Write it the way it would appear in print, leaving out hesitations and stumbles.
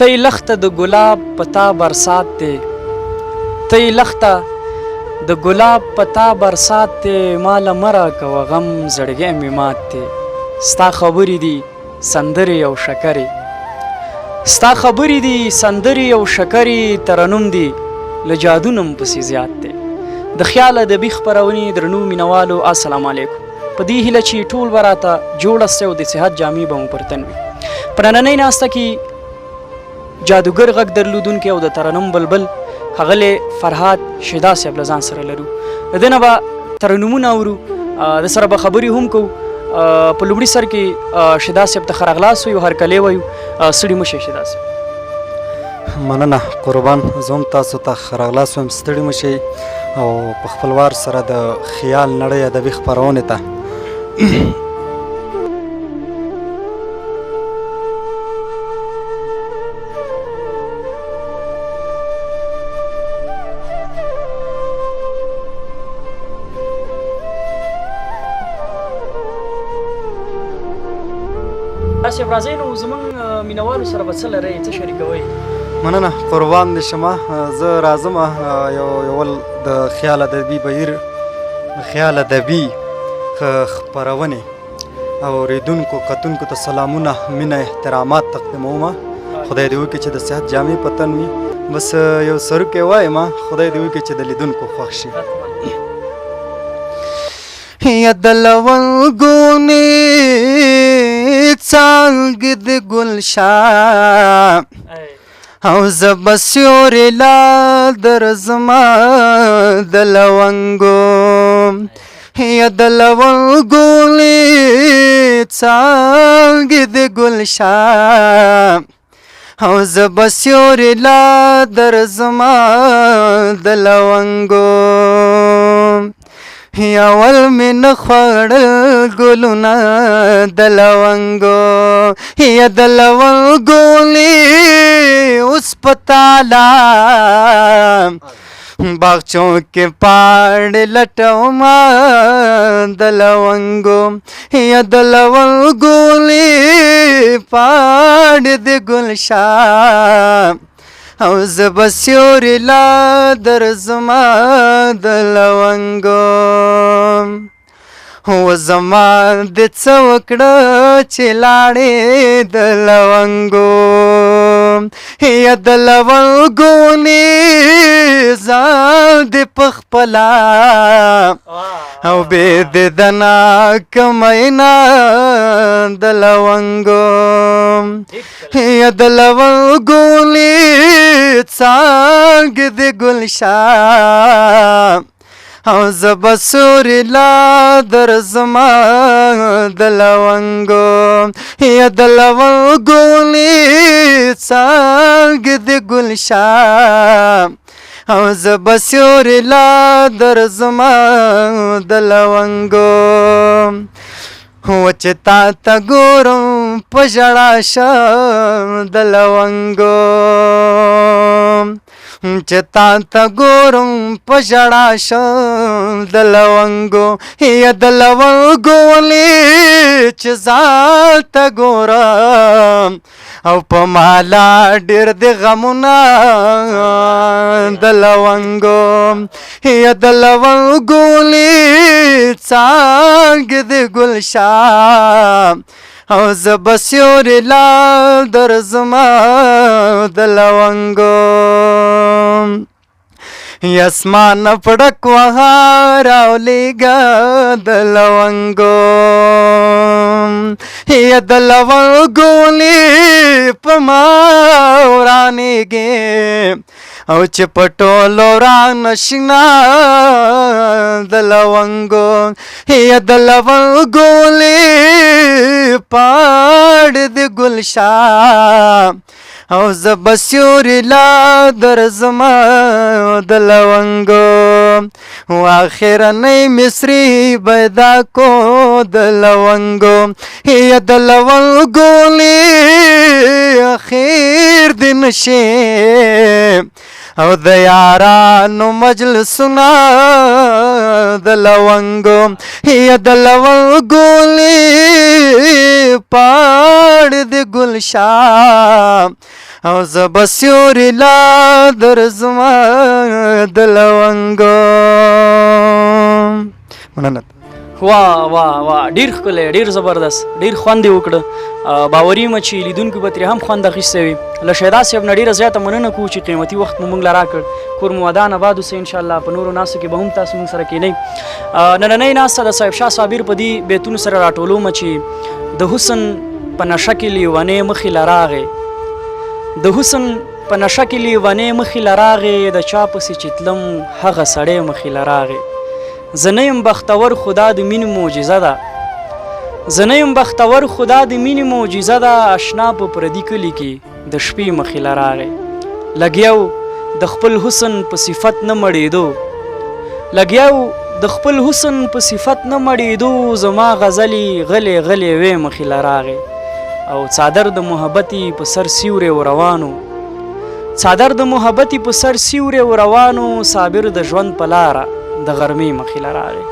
تی لخته د ګلاب پتا برسات دی، تی لخته د ګلاب پتا برسات دی، ماله مه راکوه غم زړګی مې مات دی. ستا خبرې دي سندرې او شکرې، ستا خبرې دي سندرې او شکرې، ترنم دي له جادو نم پسې زیات دی. د خیال ادبي خپرونې درنو مینوالو السلام علیکم. په دې هیله چې ټول به راته جوړه سئ او د صحت جامې به مو پر تن وي. په نننۍ ناسته کې جادوګر غږ درلودونکی او د ترنم بلبل ښاغلی فرهاد شیدا صاحب له ځان سره لرو. د ده نه به ترنمونه اورو، د سره به خبرې هم کوو. په لومړي سر کې شیدا صاحب ته ښه راغلاست وایو، هرکلی وایو. ستړي مه شئ شیدا صاحب. مننه قربان، زه هم تاسو ته ښه راغلاست وایم، ستړي مه شئ او په خپل وار سره د خیال نړۍ ادبي خپرونې ته صاحب راځئ نو زموږ مینوالو سره به څه لرئ، څه شریکوئ؟ مننه قربان دې شمه. زه راځم یول د خیال ادبي بهیر، خیال ادبي خپرونې اورېدونکو کتونکو ته سلامونه، مینه، احترامات تقدیموم. خدای دې وکړي چې د صحت جامې په تن وي. بس یو سروکی وایم، خدای دې وکړي چې د لیدونکو خوښ شي. یا د لونګونې څانګې د ګلشاه او زه به سیورې لا درځمه د لونګو، یا د لونګونې څانګې د ګلشاه او زه به سیورې لا درځمه د لونګو. اول مې نه خوړل ګلونه د لونګو، یا د لونګونې اوس په تالا باغچو کې پاڼې لټومه د لونګو، یا د لونګونې پاڼې د ګلشاه او زه به سیورې لا درځمه د لونګو. و زما د څه وکړه چې لاړې د لونګو، یا د لونګونې ځان دې پخپله او بې د دناکه مینا د لونګو، یا د لونګونې څانګې د ګلشاه او زه به سورې لا درځمه د لونګو، یا د لونګونې څانګې د ګلشاه او زه به سورې لا درځمه د لونګو. و چې تا ته ګورم په ژړا شم د لونګو، چې تا ته ګورم په ژړا شم د لونګو، یا د لونګونې چې ځان ته ګورم او په مالا ډېر د غمونه د لونګو، یا د لونګونې څانګې د ګلشاه او زه به سیورې لا درځمه د لونګو. اسمان پړک وها راولېږه د لونګو، یا د لونګونې په ما ورانېږې او چې په ټولو رانشینا د لونګو، یا د لونګونې پاڼې د ګلشاه او زه به سیورې لا درځمه د لونګو. و اخرنۍ مصري پیدا کو د لونګو، یا د لونګونې اخر دې نشي او د یارانو مجلسونه د لونګو، یا د لونګونې پاڼې د ګلشاه او زه به سیوري لا درځمه د لونګو. مننه. واه واه واه ډیر ښکلی ډیر زبردست ډیر خوند یې وکړه. باوري یم چې لیدونکو به ترې هم خوند اخیستی وي. له شهدا صاحب نه ډېره زیاته مننه کوو چې قیمتي وخت مو موږ له راکړ. کور مو ودان آباد اوسئ انشاءالله. په نورو ناستو کې به هم تاسو موږ سره کښېنئ. نننۍ ناسته د صاحب شاه صابر په دې بیتونو سره راټولومه چې د حسن په نشه کې لیونې مخې له راغې، د حسن په نشه کې لیونې مخې له راغې، د چا پسې چې تلم هغه سړی مخې له راغې. زه نه یم بختور خدا د مینې معجزه ده، زه نه یم بختور خدا د مینې معجزه ده، اشنا په پردي کلي کې د شپې مخې له راغې. لګیاو د خپل حسن په صفت نه مړېدو، لګیاو د خپل حسن په صفت نه مړېدو، زما غزلې غلې غلې وې مخې له راغې. او څادر د محبتي په سر سیورې روانو، څادر د محبتي په سر سیورې روانو، صابر د ژوند په لاره د غرمې مخې له راغې.